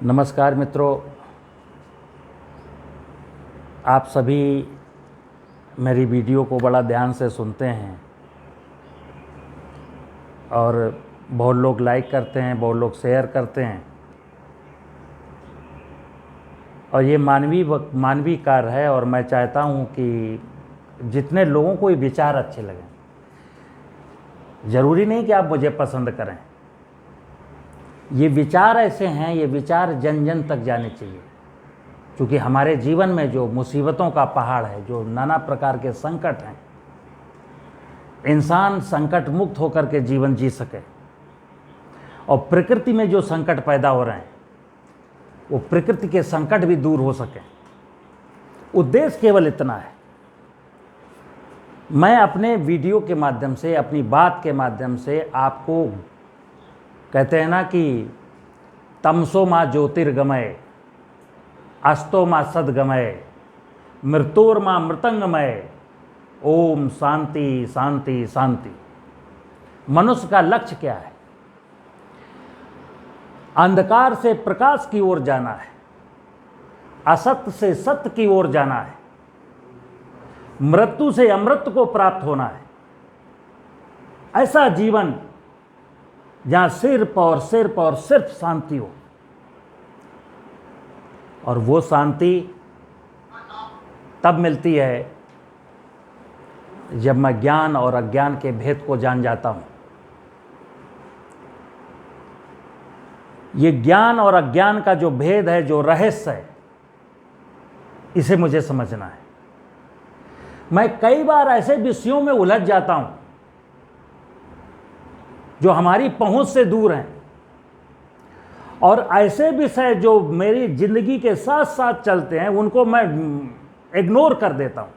नमस्कार मित्रों, आप सभी मेरी वीडियो को बड़ा ध्यान से सुनते हैं और बहुत लोग लाइक करते हैं, बहुत लोग शेयर करते हैं और ये मानवीय कार्य है। और मैं चाहता हूँ कि जितने लोगों को ये विचार अच्छे लगें, ज़रूरी नहीं कि आप मुझे पसंद करें, ये विचार ऐसे हैं, ये विचार जन जन तक जाने चाहिए। क्योंकि हमारे जीवन में जो मुसीबतों का पहाड़ है, जो नाना प्रकार के संकट हैं, इंसान संकट मुक्त होकर के जीवन जी सके और प्रकृति में जो संकट पैदा हो रहे हैं वो प्रकृति के संकट भी दूर हो सके। उद्देश्य केवल इतना है। मैं अपने वीडियो के माध्यम से, अपनी बात के माध्यम से आपको, कहते हैं ना कि तमसो माँ ज्योतिर्गमय, अस्तो माँ सद्गमय, मृत्योर माँ मृतंगमय, ओम शांति शांति शांति। मनुष्य का लक्ष्य क्या है? अंधकार से प्रकाश की ओर जाना है, असत्य से सत्य की ओर जाना है, मृत्यु से अमृत को प्राप्त होना है। ऐसा जीवन जहां सिर्फ और सिर्फ शांति हो। और वो शांति तब मिलती है जब मैं ज्ञान और अज्ञान के भेद को जान जाता हूं। ये ज्ञान और अज्ञान का जो भेद है, जो रहस्य है, इसे मुझे समझना है। मैं कई बार ऐसे विषयों में उलझ जाता हूं जो हमारी पहुंच से दूर हैं, और ऐसे विषय जो मेरी जिंदगी के साथ साथ चलते हैं उनको मैं इग्नोर कर देता हूं।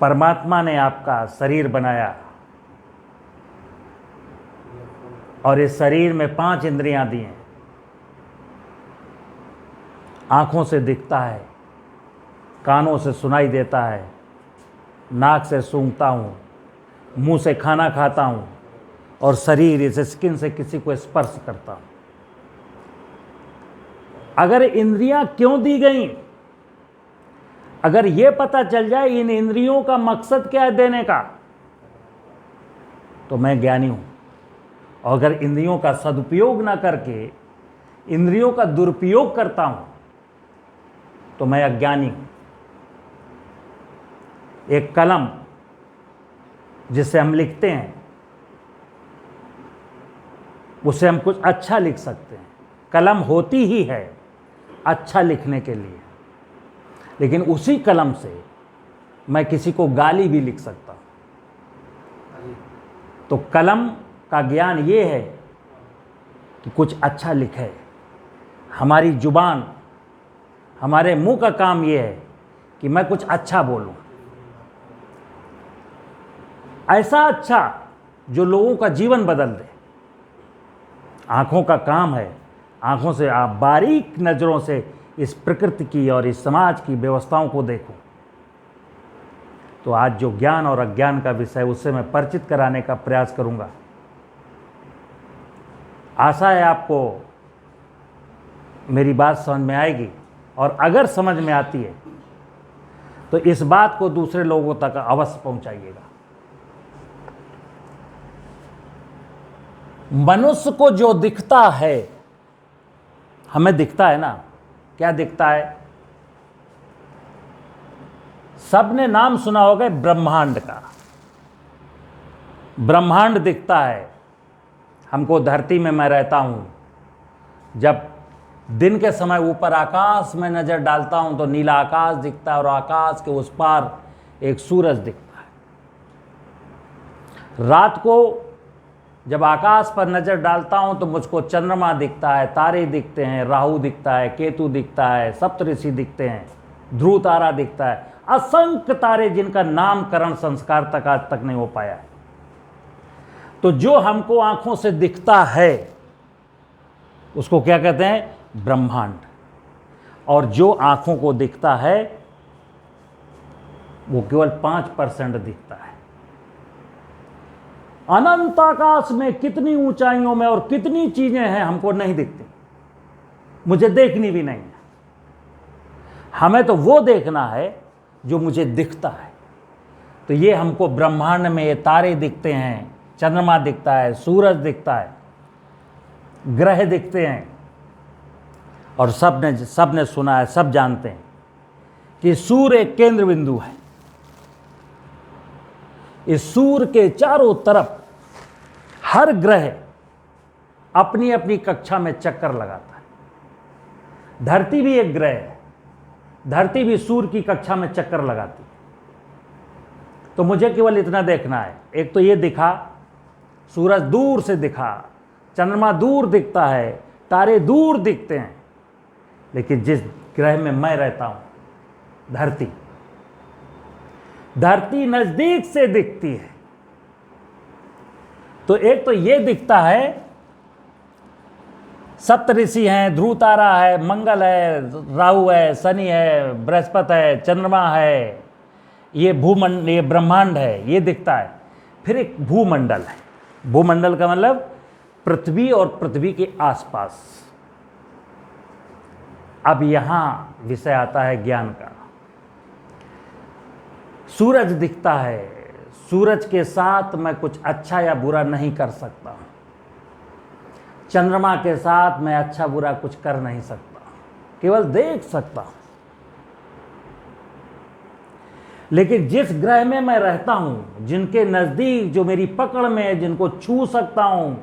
परमात्मा ने आपका शरीर बनाया और इस शरीर में 5 इंद्रियां दी हैं। आंखों से दिखता है, कानों से सुनाई देता है, नाक से सूंघता हूं, मुंह से खाना खाता हूं और शरीर इस स्किन से किसी को स्पर्श करता हूं। अगर इंद्रियां क्यों दी गई, अगर यह पता चल जाए इन इंद्रियों का मकसद क्या है देने का, तो मैं ज्ञानी हूं। और अगर इंद्रियों का सदुपयोग ना करके इंद्रियों का दुरुपयोग करता हूं तो मैं अज्ञानी हूं। एक कलम जिससे हम लिखते हैं, उससे हम कुछ अच्छा लिख सकते हैं। कलम होती ही है अच्छा लिखने के लिए, लेकिन उसी कलम से मैं किसी को गाली भी लिख सकता हूं। तो कलम का ज्ञान ये है कि कुछ अच्छा लिखे। हमारी जुबान, हमारे मुंह का काम ये है कि मैं कुछ अच्छा बोलूं, ऐसा अच्छा जो लोगों का जीवन बदल दे। आंखों का काम है, आंखों से आप बारीक नज़रों से इस प्रकृति की और इस समाज की व्यवस्थाओं को देखो। तो आज जो ज्ञान और अज्ञान का विषय, उससे मैं परिचित कराने का प्रयास करूंगा। आशा है आपको मेरी बात समझ में आएगी, और अगर समझ में आती है तो इस बात को दूसरे लोगों तक अवश्य पहुंचाइएगा। मनुष्य को जो दिखता है, हमें दिखता है ना, क्या दिखता है? सबने नाम सुना होगा ब्रह्मांड का। ब्रह्मांड दिखता है हमको। धरती में मैं रहता हूं, जब दिन के समय ऊपर आकाश में नजर डालता हूं तो नीला आकाश दिखता है और आकाश के उस पार एक सूरज दिखता है। रात को जब आकाश पर नजर डालता हूं तो मुझको चंद्रमा दिखता है, तारे दिखते हैं, राहु दिखता है, केतु दिखता है, सप्तऋषि दिखते हैं, ध्रुव तारा दिखता है, असंख्य तारे जिनका नामकरण संस्कार तक आज तक नहीं हो पाया है। तो जो हमको आंखों से दिखता है उसको क्या कहते हैं? ब्रह्मांड। और जो आंखों को दिखता है वो केवल 5% दिखता है। अनंत आकाश में कितनी ऊंचाइयों में और कितनी चीजें हैं हमको नहीं दिखती, मुझे देखनी भी नहीं है। हमें तो वो देखना है जो मुझे दिखता है। तो ये हमको ब्रह्मांड में ये तारे दिखते हैं, चंद्रमा दिखता है, सूरज दिखता है, ग्रह दिखते हैं, और सब ने सुना है, सब जानते हैं कि सूर्य एक केंद्र बिंदु है। इस सूर्य के चारों तरफ हर ग्रह अपनी अपनी कक्षा में चक्कर लगाता है। धरती भी एक ग्रह है, धरती भी सूर्य की कक्षा में चक्कर लगाती है। तो मुझे केवल इतना देखना है, एक तो ये दिखा, सूरज दूर से दिखा, चंद्रमा दूर दिखता है, तारे दूर दिखते हैं, लेकिन जिस ग्रह में मैं रहता हूं, धरती नजदीक से दिखती है। तो एक तो ये दिखता है, सप्तऋषि हैं, ध्रुव तारा है, मंगल है, राहु है, शनि है, बृहस्पति है, चंद्रमा है, ये ब्रह्मांड है, ये दिखता है। फिर एक भूमंडल है। भूमंडल का मतलब पृथ्वी और पृथ्वी के आसपास। अब यहां विषय आता है ज्ञान का। सूरज दिखता है, सूरज के साथ मैं कुछ अच्छा या बुरा नहीं कर सकता। चंद्रमा के साथ मैं अच्छा बुरा कुछ कर नहीं सकता, केवल देख सकता हूं। लेकिन जिस ग्रह में मैं रहता हूं, जिनके नजदीक, जो मेरी पकड़ में है, जिनको छू सकता हूं,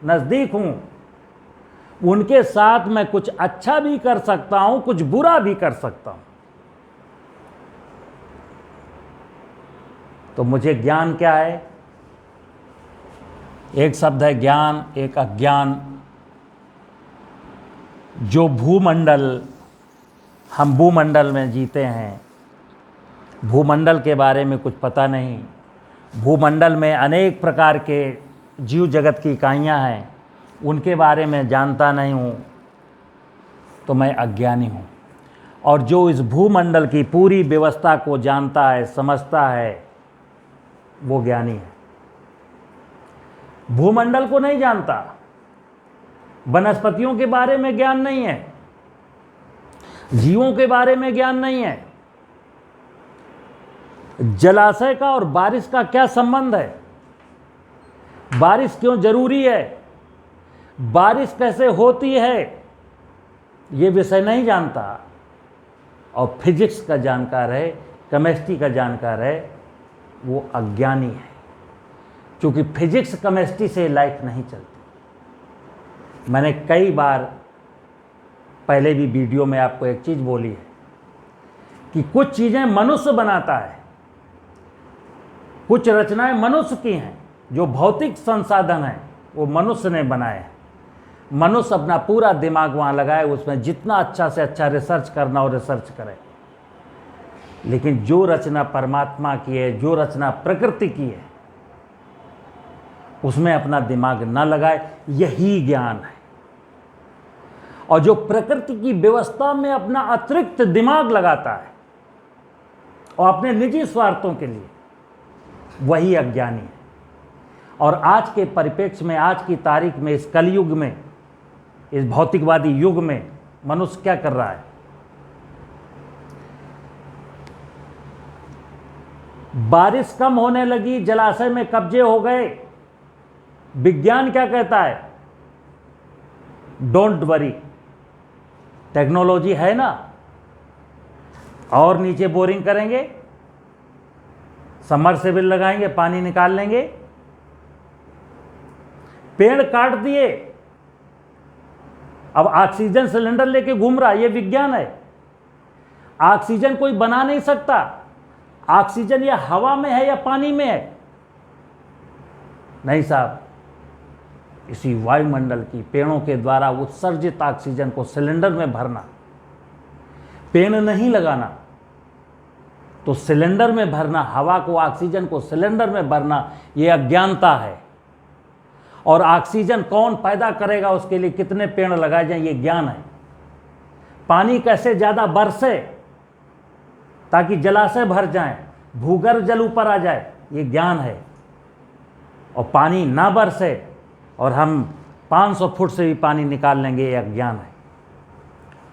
नजदीक हूं, उनके साथ मैं कुछ अच्छा भी कर सकता हूं, कुछ बुरा भी कर सकता हूं। तो मुझे ज्ञान क्या है? एक शब्द है ज्ञान, एक अज्ञान। जो भूमंडल, हम भूमंडल में जीते हैं, भूमंडल के बारे में कुछ पता नहीं। भूमंडल में अनेक प्रकार के जीव जगत की इकाइयाँ हैं, उनके बारे में जानता नहीं हूँ, तो मैं अज्ञानी हूँ। और जो इस भूमंडल की पूरी व्यवस्था को जानता है, समझता है, वो ज्ञानी है। भूमंडल को नहीं जानता, वनस्पतियों के बारे में ज्ञान नहीं है, जीवों के बारे में ज्ञान नहीं है। जलाशय का और बारिश का क्या संबंध है? बारिश क्यों जरूरी है? बारिश कैसे होती है? ये विषय नहीं जानता। और फिजिक्स का जानकार है, केमिस्ट्री का जानकार है, वो अज्ञानी है। क्योंकि फिजिक्स केमिस्ट्री से लाइफ नहीं चलती। मैंने कई बार पहले भी वीडियो में आपको एक चीज़ बोली है कि कुछ चीज़ें मनुष्य बनाता है, कुछ रचनाएं मनुष्य की हैं। जो भौतिक संसाधन हैं वो मनुष्य ने बनाए हैं। मनुष्य अपना पूरा दिमाग वहाँ लगाए, उसमें जितना अच्छा से अच्छा रिसर्च करना हो रिसर्च करे। लेकिन जो रचना परमात्मा की है, जो रचना प्रकृति की है, उसमें अपना दिमाग ना लगाए, यही ज्ञान है। और जो प्रकृति की व्यवस्था में अपना अतिरिक्त दिमाग लगाता है और अपने निजी स्वार्थों के लिए, वही अज्ञानी है। और आज के परिप्रेक्ष्य में, आज की तारीख में, इस कलयुग में, इस भौतिकवादी युग में मनुष्य क्या कर रहा है? बारिश कम होने लगी, जलाशय में कब्जे हो गए। विज्ञान क्या कहता है? डोंट वरी, टेक्नोलॉजी है ना, और नीचे बोरिंग करेंगे, सबमर्सिबल लगाएंगे, पानी निकाल लेंगे। पेड़ काट दिए, अब ऑक्सीजन सिलेंडर लेके घूम रहा, ये विज्ञान है। ऑक्सीजन कोई बना नहीं सकता। ऑक्सीजन या हवा में है या पानी में है? नहीं साहब, इसी वायुमंडल की पेड़ों के द्वारा उत्सर्जित ऑक्सीजन को सिलेंडर में भरना, पेड़ नहीं लगाना तो सिलेंडर में भरना, हवा को, ऑक्सीजन को सिलेंडर में भरना, ये अज्ञानता है। और ऑक्सीजन कौन पैदा करेगा, उसके लिए कितने पेड़ लगाए जाएं, ये ज्ञान है। पानी कैसे ज़्यादा बरसे ताकि जलाशय भर जाएं, भूगर्भ जल ऊपर आ जाए, ये ज्ञान है। और पानी ना बरसे और हम 500 फुट से भी पानी निकाल लेंगे, ये अज्ञान है।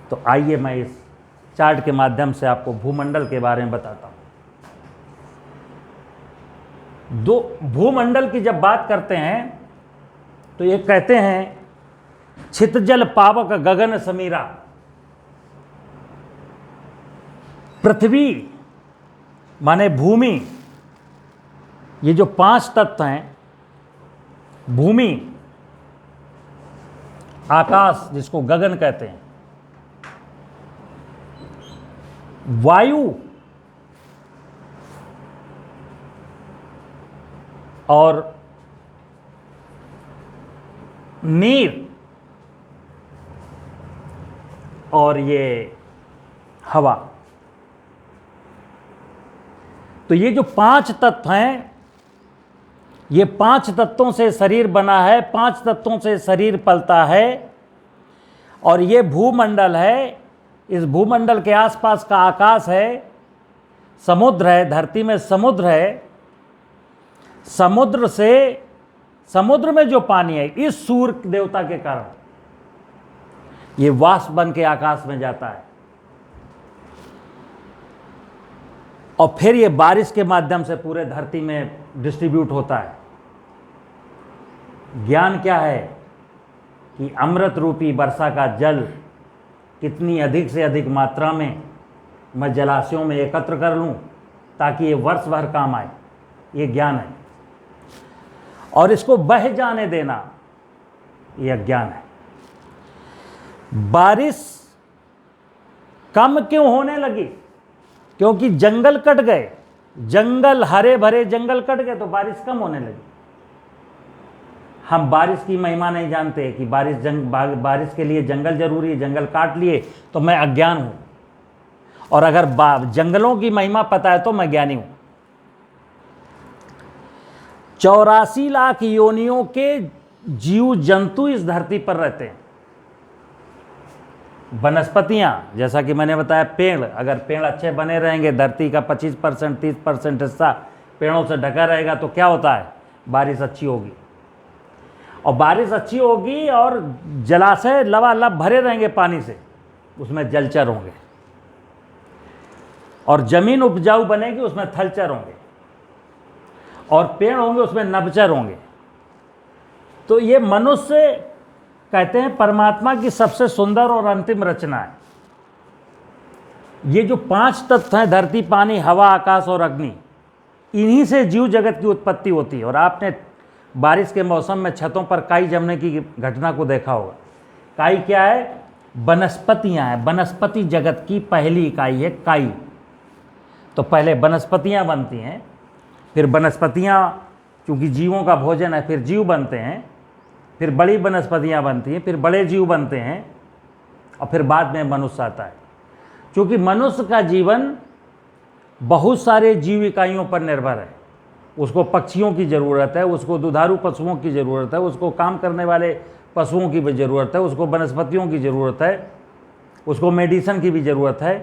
तो आइए मैं इस चार्ट के माध्यम से आपको भूमंडल के बारे में बताता हूँ। दो भूमंडल की जब बात करते हैं तो ये कहते हैं छितजल पावक गगन समीरा। पृथ्वी माने भूमि, ये जो 5 तत्व हैं, भूमि, आकाश जिसको गगन कहते हैं, वायु और नीर और ये हवा। तो ये जो 5 तत्व हैं, ये 5 तत्वों से शरीर बना है, 5 तत्वों से शरीर पलता है और ये भूमंडल है। इस भूमंडल के आसपास का आकाश है, समुद्र है, धरती में समुद्र है, समुद्र से, समुद्र में जो पानी है इस सूर्य देवता के कारण ये वाष्प बन के आकाश में जाता है और फिर ये बारिश के माध्यम से पूरे धरती में डिस्ट्रीब्यूट होता है। ज्ञान क्या है कि अमृत रूपी वर्षा का जल कितनी अधिक से अधिक मात्रा में मैं जलाशयों में एकत्र कर लूं ताकि ये वर्ष भर काम आए, ये ज्ञान है। और इसको बह जाने देना ये अज्ञान है। बारिश कम क्यों होने लगी? क्योंकि जंगल कट गए, जंगल, हरे भरे जंगल कट गए तो बारिश कम होने लगी। हम बारिश की महिमा नहीं जानते कि बारिश के लिए जंगल जरूरी है, जंगल काट लिए तो मैं अज्ञान हूं। और अगर जंगलों की महिमा पता है तो मैं ज्ञानी हूं। 84 लाख योनियों के जीव जंतु इस धरती पर रहते हैं। वनस्पतियां, जैसा कि मैंने बताया, पेड़, अगर पेड़ अच्छे बने रहेंगे, धरती का 25% 30% हिस्सा पेड़ों से ढका रहेगा तो क्या होता है? बारिश अच्छी होगी। और बारिश अच्छी होगी और जलाशय लबालब भरे रहेंगे पानी से, उसमें जलचर होंगे। और जमीन उपजाऊ बनेगी, उसमें थलचर होंगे। और पेड़ होंगे, उसमें नभचर होंगे। तो ये मनुष्य कहते हैं परमात्मा की सबसे सुंदर और अंतिम रचना है। ये जो 5 तत्व हैं, धरती, पानी, हवा, आकाश और अग्नि, इन्हीं से जीव जगत की उत्पत्ति होती है। और आपने बारिश के मौसम में छतों पर काई जमने की घटना को देखा होगा। काई क्या है? वनस्पतियां हैं। वनस्पति जगत की पहली इकाई है काई। तो पहले वनस्पतियां बनती हैं, फिर वनस्पतियां चूंकि जीवों का भोजन है, फिर जीव बनते हैं, फिर बड़ी वनस्पतियां बनती हैं, फिर बड़े जीव बनते हैं और फिर बाद में मनुष्य आता है। क्योंकि मनुष्य का जीवन बहुत सारे जीव इकाइयों पर निर्भर है। उसको पक्षियों की ज़रूरत है, उसको दुधारू पशुओं की ज़रूरत है, उसको काम करने वाले पशुओं की भी ज़रूरत है, उसको वनस्पतियों की ज़रूरत है, उसको मेडिसिन की भी ज़रूरत है।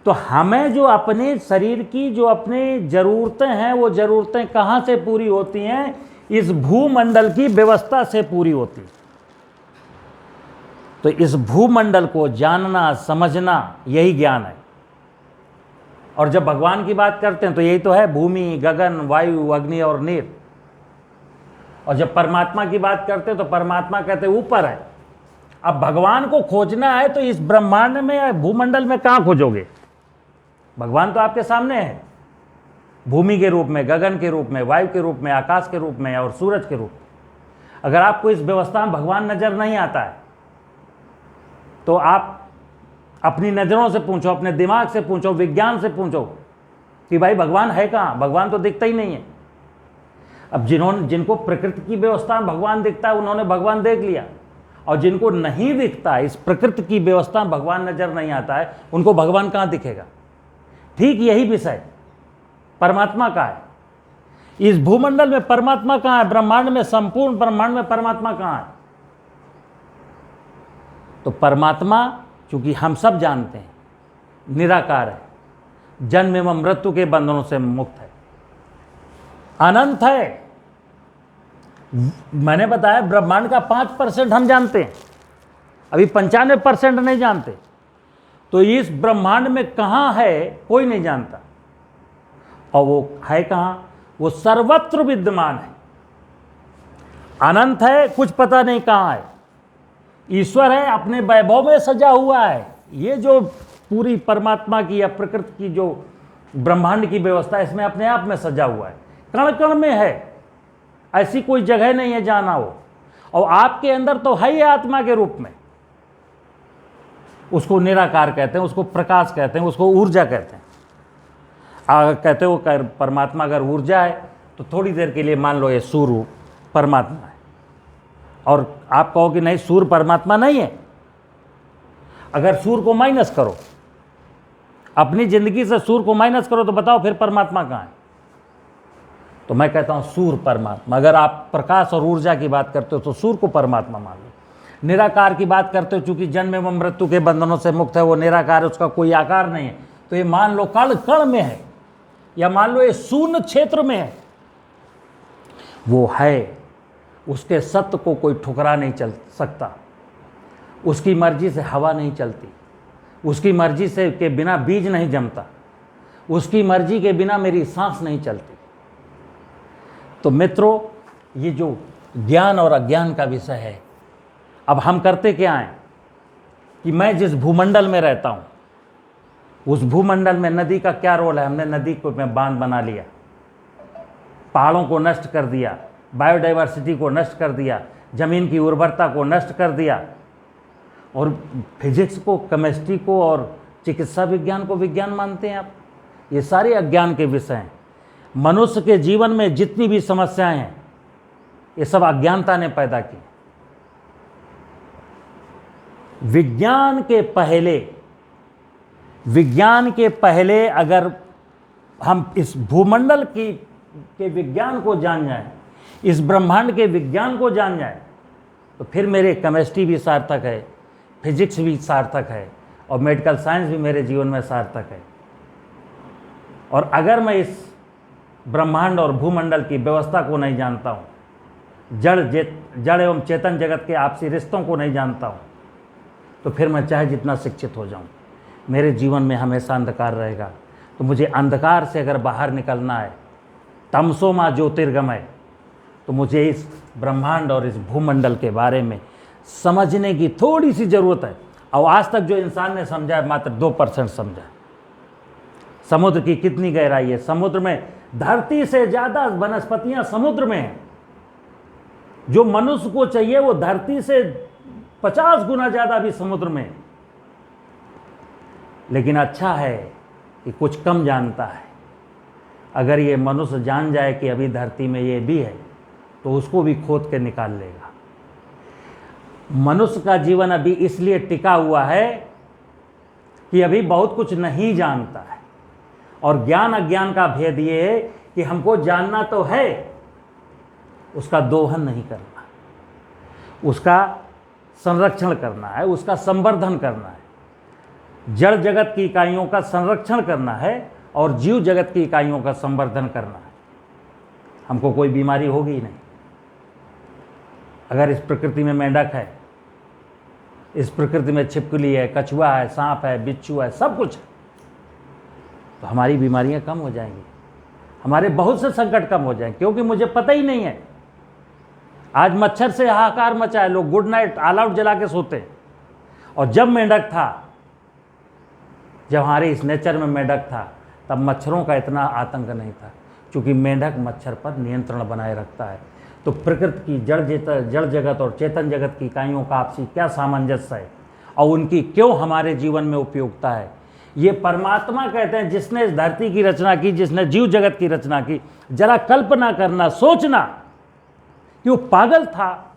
तो हमें जो अपने शरीर की जो अपनी ज़रूरतें हैं, वो ज़रूरतें कहाँ से पूरी होती हैं? इस भूमंडल की व्यवस्था से पूरी होती। तो इस भूमंडल को जानना, समझना, यही ज्ञान है। और जब भगवान की बात करते हैं तो यही तो है, भूमि, गगन, वायु, अग्नि और नीर। और जब परमात्मा की बात करते हैं तो परमात्मा कहते हैं ऊपर है। अब भगवान को खोजना है तो इस ब्रह्मांड में, भूमंडल में कहाँ खोजोगे? भगवान तो आपके सामने है, भूमि के रूप में, गगन के रूप में, वायु के रूप में, आकाश के रूप में और सूरज के रूप में। अगर आपको इस व्यवस्था में भगवान नजर नहीं आता है तो आप अपनी नज़रों से पूछो, अपने दिमाग से पूछो, विज्ञान से पूछो कि भाई भगवान है कहाँ? भगवान तो दिखता ही नहीं है। अब जिनको प्रकृति की व्यवस्था में भगवान दिखता है उन्होंने भगवान देख लिया, और जिनको नहीं दिखता, इस प्रकृति की व्यवस्था में भगवान नजर नहीं आता है, उनको भगवान कहाँ दिखेगा? ठीक यही विषय परमात्मा का है। इस भूमंडल में परमात्मा कहाँ है? ब्रह्मांड में, संपूर्ण ब्रह्मांड में परमात्मा कहाँ है? तो परमात्मा, चूंकि हम सब जानते हैं, निराकार है, जन्म एवं मृत्यु के बंधनों से मुक्त है, अनंत है, मैंने बताया ब्रह्मांड का 5% हम जानते हैं, अभी 95% नहीं जानते। तो इस ब्रह्मांड में कहाँ है कोई नहीं जानता, और वो है कहाँ? वो सर्वत्र विद्यमान है, अनंत है, कुछ पता नहीं कहाँ है। ईश्वर है, अपने वैभव में सजा हुआ है। ये जो पूरी परमात्मा की या प्रकृति की जो ब्रह्मांड की व्यवस्था है, इसमें अपने आप में सजा हुआ है, कण कण में है, ऐसी कोई जगह नहीं है जहां ना हो। और आपके अंदर तो है ही आत्मा के रूप में, उसको निराकार कहते हैं, उसको प्रकाश कहते हैं, उसको ऊर्जा कहते हैं। कहते हो परमात्मा अगर ऊर्जा है तो थोड़ी देर के लिए मान लो ये सूर्य परमात्मा है, और आप कहो कि नहीं सूर्य परमात्मा नहीं है। अगर सूर्य को माइनस करो, अपनी जिंदगी से सूर्य को माइनस करो, तो बताओ फिर परमात्मा कहाँ है? तो मैं कहता हूं सूर्य परमात्मा। अगर आप प्रकाश और ऊर्जा की बात करते हो तो सूर्य को परमात्मा मान लो। निराकार की बात करते हो, चूंकि जन्म एवं मृत्यु के बंधनों से मुक्त है, वो निराकार है, उसका कोई आकार नहीं है, तो ये मान लो कण कण में है, या मान लो ये शून्य क्षेत्र में है। वो है, उसके सत्य को कोई ठुकरा नहीं चल सकता। उसकी मर्जी से हवा नहीं चलती, उसकी मर्जी से के बिना बीज नहीं जमता, उसकी मर्जी के बिना मेरी सांस नहीं चलती। तो मित्रों, ये जो ज्ञान और अज्ञान का विषय है, अब हम करते क्या हैं कि मैं जिस भूमंडल में रहता हूं, उस भूमंडल में नदी का क्या रोल है? हमने नदी को में बांध बना लिया, पहाड़ों को नष्ट कर दिया, बायोडाइवर्सिटी को नष्ट कर दिया, जमीन की उर्वरता को नष्ट कर दिया, और फिजिक्स को, केमिस्ट्री को और चिकित्सा विज्ञान को विज्ञान मानते हैं आप। ये सारे अज्ञान के विषय हैं। मनुष्य के जीवन में जितनी भी समस्याएं हैं, ये सब अज्ञानता ने पैदा की। विज्ञान के पहले अगर हम इस भूमंडल के विज्ञान को जान जाएं, इस ब्रह्मांड के विज्ञान को जान जाएं, तो फिर मेरे केमिस्ट्री भी सार्थक है, फिजिक्स भी सार्थक है, और मेडिकल साइंस भी मेरे जीवन में सार्थक है। और अगर मैं इस ब्रह्मांड और भूमंडल की व्यवस्था को नहीं जानता हूँ, जड़ एवं चेतन जगत के आपसी रिश्तों को नहीं जानता हूँ, तो फिर मैं चाहे जितना शिक्षित हो जाऊँ, मेरे जीवन में हमेशा अंधकार रहेगा। तो मुझे अंधकार से अगर बाहर निकलना है, तमसो मा ज्योतिर्गमय, तो मुझे इस ब्रह्मांड और इस भूमंडल के बारे में समझने की थोड़ी सी ज़रूरत है। और आज तक जो इंसान ने समझा है, मात्र 2% समझा। समुद्र की कितनी गहराई है, समुद्र में धरती से ज़्यादा वनस्पतियाँ समुद्र में हैं। जो मनुष्य को चाहिए वो धरती से 50 गुना ज़्यादा भी समुद्र में। लेकिन अच्छा है कि कुछ कम जानता है। अगर ये मनुष्य जान जाए कि अभी धरती में ये भी है, तो उसको भी खोद के निकाल लेगा। मनुष्य का जीवन अभी इसलिए टिका हुआ है कि अभी बहुत कुछ नहीं जानता है। और ज्ञान अज्ञान का भेद ये है कि हमको जानना तो है, उसका दोहन नहीं करना, उसका संरक्षण करना है, उसका संवर्धन करना है। जड़ जगत की इकाइयों का संरक्षण करना है और जीव जगत की इकाइयों का संवर्धन करना है। हमको कोई बीमारी होगी नहीं। अगर इस प्रकृति में मेंढक है, इस प्रकृति में छिपकली है, कछुआ है, सांप है, बिच्छू है, सब कुछ है, तो हमारी बीमारियां कम हो जाएंगी, हमारे बहुत से संकट कम हो जाएंगे, क्योंकि मुझे पता ही नहीं है। आज मच्छर से हाहाकार मचा है, लोग गुड नाइट ऑल आउट जला के सोते हैं। और जब मेंढक था, जब हमारे इस नेचर में मेंढक था, तब मच्छरों का इतना आतंक नहीं था, क्योंकि मेंढक मच्छर पर नियंत्रण बनाए रखता है। तो प्रकृति की जड़ जगत और चेतन जगत की इकाइयों का आपसी क्या सामंजस्य है और उनकी क्यों हमारे जीवन में उपयोगिता है, ये परमात्मा कहते हैं, जिसने इस धरती की रचना की, जिसने जीव जगत की रचना की। जरा कल्पना करना, सोचना कि वो पागल था।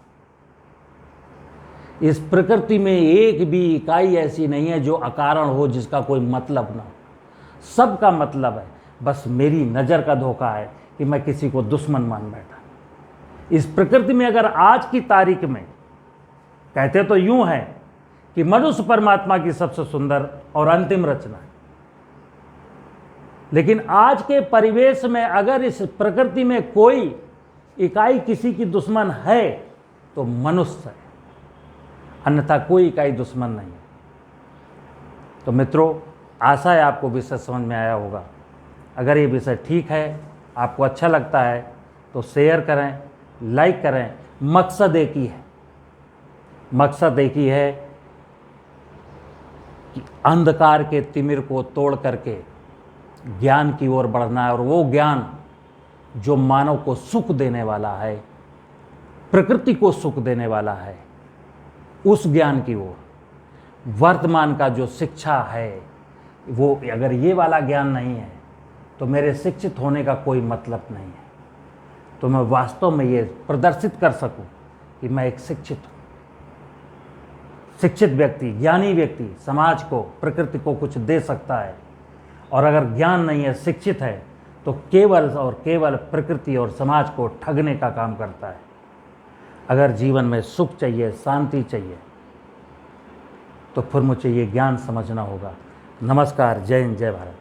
इस प्रकृति में एक भी इकाई ऐसी नहीं है जो अकारण हो, जिसका कोई मतलब ना हो। सबका मतलब है, बस मेरी नज़र का धोखा है कि मैं किसी को दुश्मन मान बैठा। इस प्रकृति में अगर आज की तारीख में कहते तो यूं है कि मनुष्य परमात्मा की सबसे सुंदर और अंतिम रचना है, लेकिन आज के परिवेश में अगर इस प्रकृति में कोई इकाई किसी की दुश्मन है तो मनुष्य है, अन्यथा कोई इकाई दुश्मन नहीं है। तो मित्रों, आशा है आपको विषय समझ में आया होगा। अगर ये विषय ठीक है, आपको अच्छा लगता है तो शेयर करें, लाइक करें। मकसद एक ही है, मकसद एक ही है कि अंधकार के तिमिर को तोड़ करके ज्ञान की ओर बढ़ना है, और वो ज्ञान जो मानव को सुख देने वाला है, प्रकृति को सुख देने वाला है, उस ज्ञान की ओर। वर्तमान का जो शिक्षा है, वो अगर ये वाला ज्ञान नहीं है तो मेरे शिक्षित होने का कोई मतलब नहीं है। तो मैं वास्तव में ये प्रदर्शित कर सकूं कि मैं एक शिक्षित हूँ। शिक्षित व्यक्ति, ज्ञानी व्यक्ति समाज को, प्रकृति को कुछ दे सकता है। और अगर ज्ञान नहीं है, शिक्षित है, तो केवल और केवल प्रकृति और समाज को ठगने का काम करता है। अगर जीवन में सुख चाहिए, शांति चाहिए, तो फिर मुझे ये ज्ञान समझना होगा। नमस्कार, जय हिंद, जय भारत।